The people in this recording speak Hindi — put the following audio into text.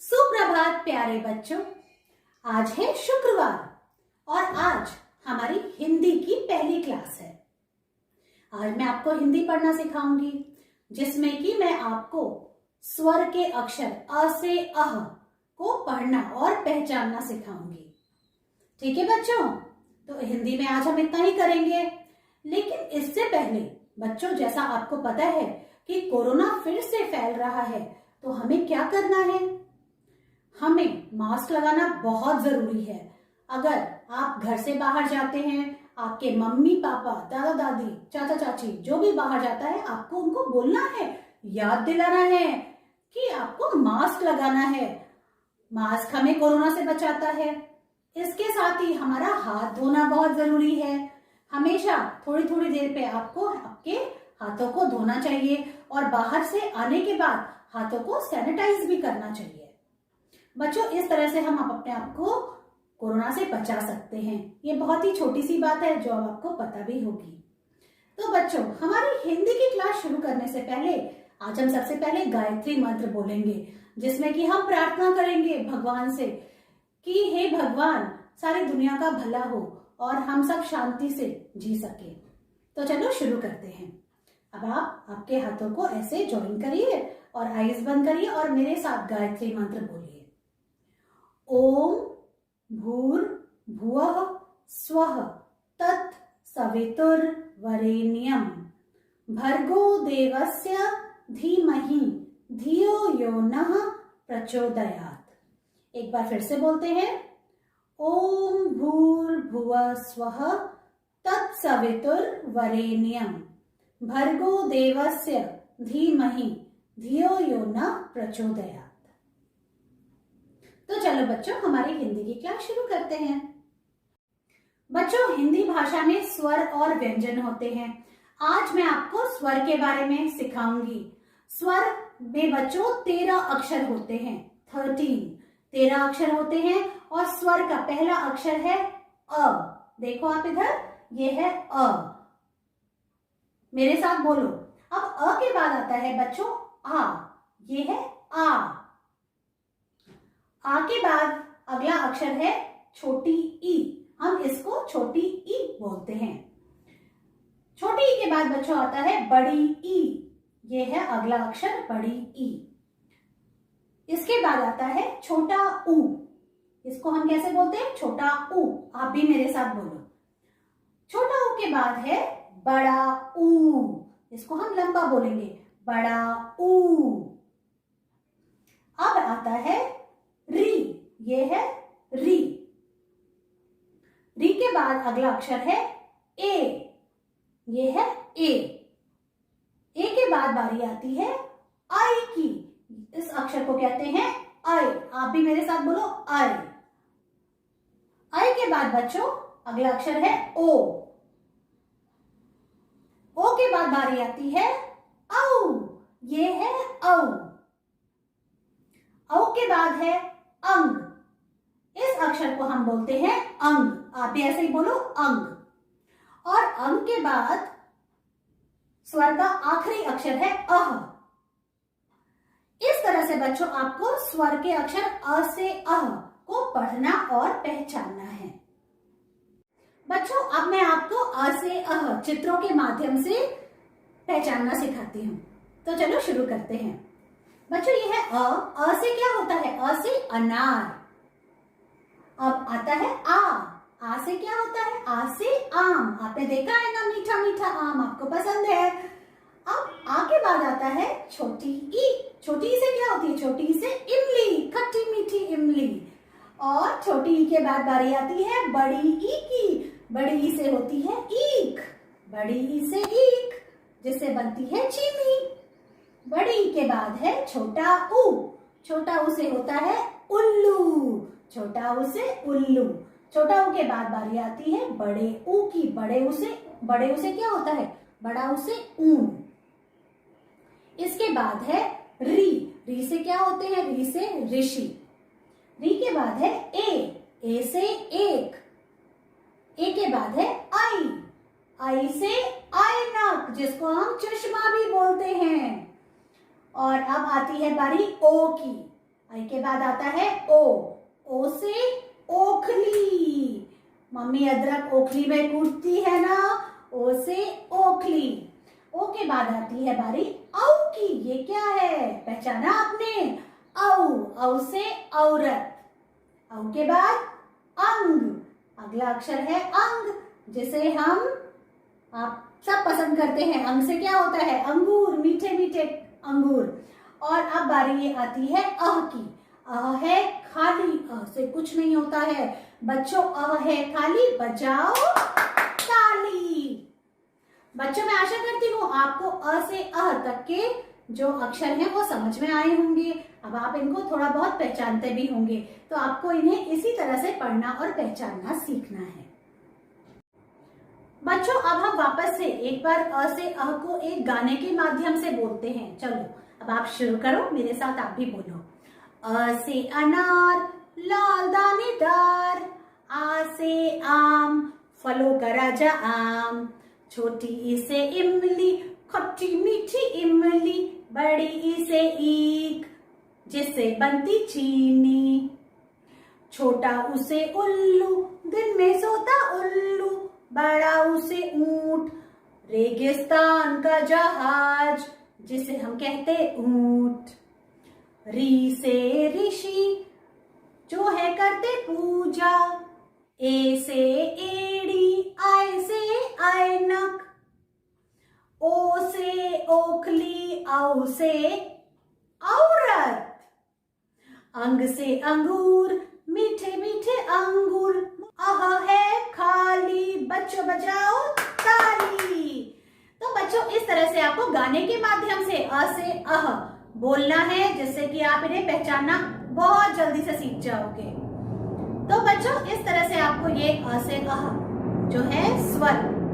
सुप्रभात प्यारे बच्चों। आज है शुक्रवार और आज हमारी हिंदी की पहली क्लास है। आज मैं आपको हिंदी पढ़ना सिखाऊंगी, जिसमें कि मैं आपको स्वर के अक्षर अ से अह को पढ़ना और पहचानना सिखाऊंगी। ठीक है बच्चों, तो हिंदी में आज हम इतना ही करेंगे। लेकिन इससे पहले बच्चों, जैसा आपको पता है कि कोरोना फिर से फैल रहा है, तो हमें क्या करना है? हमें मास्क लगाना बहुत जरूरी है। अगर आप घर से बाहर जाते हैं, आपके मम्मी पापा, दादा दादी, चाचा चाची जो भी बाहर जाता है, आपको उनको बोलना है, याद दिलाना है कि आपको मास्क लगाना है। मास्क हमें कोरोना से बचाता है। इसके साथ ही हमारा हाथ धोना बहुत जरूरी है। हमेशा थोड़ी थोड़ी देर पे आपको आपके हाथों को धोना चाहिए और बाहर से आने के बाद हाथों को सैनिटाइज भी करना चाहिए। बच्चों, इस तरह से हम अपने आप को कोरोना से बचा सकते हैं। ये बहुत ही छोटी सी बात है जो अब आपको पता भी होगी। तो बच्चों, हमारी हिंदी की क्लास शुरू करने से पहले आज हम सबसे पहले गायत्री मंत्र बोलेंगे, जिसमें कि हम प्रार्थना करेंगे भगवान से कि हे भगवान, सारी दुनिया का भला हो और हम सब शांति से जी सके। तो चलो शुरू करते हैं। अब आप आपके हाथों को ऐसे ज्वाइन करिए और आईज बंद करिए और मेरे साथ गायत्री मंत्र बोलिए। ओम भूर्भुवः स्वः तत् सवितुर्वरेण्यं भर्गो देवस्य धीमहि धियो यो नः प्रचोदयात्। एक बार फिर से बोलते हैं। ओम भूर्भुवः स्वः तत् सवितुर्वरेण्यं भर्गो देवस्य धीमहि धियो यो नः प्रचोदयात्। तो चलो बच्चों, हमारी हिंदी की क्लास शुरू करते हैं। बच्चों, हिंदी भाषा में स्वर और व्यंजन होते हैं। आज मैं आपको स्वर के बारे में सिखाऊंगी। स्वर में बच्चों 13 अक्षर होते हैं। 13 अक्षर होते हैं और स्वर का पहला अक्षर है अ। देखो आप इधर, ये है अ। मेरे साथ बोलो। अब अ के बाद आता है बच्चों आ। ये है आ। आ के बाद अगला अक्षर है छोटी ई। हम इसको छोटी ई बोलते हैं। छोटी ई के बाद बच्चों आता है बड़ी ई। ये है अगला अक्षर बड़ी ई। इसके बाद आता है छोटा ऊ। इसको हम कैसे बोलते हैं? छोटा ऊ। आप भी मेरे साथ बोलो। छोटा ऊ के बाद है बड़ा ऊ। इसको हम लंबा बोलेंगे, बड़ा ऊ। अब आता है री। ये है री। री के बाद अगला अक्षर है ए। ये है ए। ए के बाद बारी आती है आई की। इस अक्षर को कहते हैं आई। आप भी मेरे साथ बोलो, आई। आई के बाद बच्चों अगला अक्षर है ओ। ओ के बाद बारी आती है औ। ये है औ। औ के बाद है अंग। इस अक्षर को हम बोलते हैं अंग। आप भी ऐसे ही बोलो, अंग। और अंग के बाद स्वर का आखिरी अक्षर है अह। इस तरह से बच्चों आपको स्वर के अक्षर अ से अह को पढ़ना और पहचानना है। बच्चों, अब मैं आपको अ से अह चित्रों के माध्यम से पहचानना सिखाती हूँ। तो चलो शुरू करते हैं। बच्चों, ये है अ। अ से क्या होता है? अ से अनार। अब आता है आ। आ से क्या होता है? आ से आम। आपने देखा है ना, मीठा मीठा आम आपको पसंद है। अब आ के बाद आता है छोटी ई। छोटी ई से क्या होती है? छोटी ई से इमली, खट्टी मीठी इमली। और छोटी ई के बाद बारी आती है बड़ी ई की। बड़ी ई से होती है ईख। बड़ी ई से ईख, जिससे बनती है चीनी। बड़ी ई के बाद है छोटा ऊ। छोटा ऊ से होता है उल्लू। छोटा ऊ से उल्लू। छोटा ऊ के बाद बारी आती है बड़े ऊ की। बड़े ऊ से क्या होता है? बड़ा ऊ से ऊन। इसके बाद है री। री से क्या होते हैं? री से ऋषि। री के बाद है ए। ए से एक। ए के बाद है आई। आई से ऐनक, जिसको हम चश्मा भी बोलते हैं। और अब आती है बारी ओ की। आई के बाद आता है ओ। ओ से ओखली। मम्मी अदरक ओखली में कूटती है ना, ओ से ओखली। ओ के बाद आती है बारी औ की। ये क्या है, पहचाना आपने? औ। औ से औरत। औ के बाद अंग। अगला अक्षर है अंग, जिसे हम आप सब पसंद करते हैं। अंग से क्या होता है? अंगूर, मीठे मीठे अंगूर। और अब बारी ये आती है अह की। अह है खाली। अह से कुछ नहीं होता है बच्चों, अह है खाली, बजाओ ताली। बच्चों, मैं आशा करती हूँ आपको अ से अह तक के जो अक्षर हैं वो समझ में आए होंगे। अब आप इनको थोड़ा बहुत पहचानते भी होंगे, तो आपको इन्हें इसी तरह से पढ़ना और पहचानना सीखना है। बच्चों, अब हम वापस से एक बार अ से अह को एक गाने के माध्यम से बोलते हैं। चलो अब आप शुरू करो, मेरे साथ आप भी बोलो। अ से अनार, लाल दानेदार। आ से आम, फलों का राजा आम। छोटी ई से इमली, खट्टी मीठी इमली। बड़ी ई से ईख, जिससे बनती चीनी। छोटा उसे उल्लू, दिन में सोता उल्लू। बड़ा उसे ऊंट, रेगिस्तान का जहाज, जिसे हम कहते ऊंट। री से ऋषि, जो है करते पूजा। ए से एड़ी, आय से ऐनक। ओ से ओखली, औ से औरत। अंग से अंगूर, मीठे मीठे अंगूर। अह है खाली, बच्चों बजाओ ताली। तो बच्चों, इस तरह से आपको गाने के माध्यम से अ से अह बोलना है, जिससे कि आप इन्हें पहचानना बहुत जल्दी से सीख जाओगे। तो बच्चों, इस तरह से आपको ये अ से अह जो है स्वर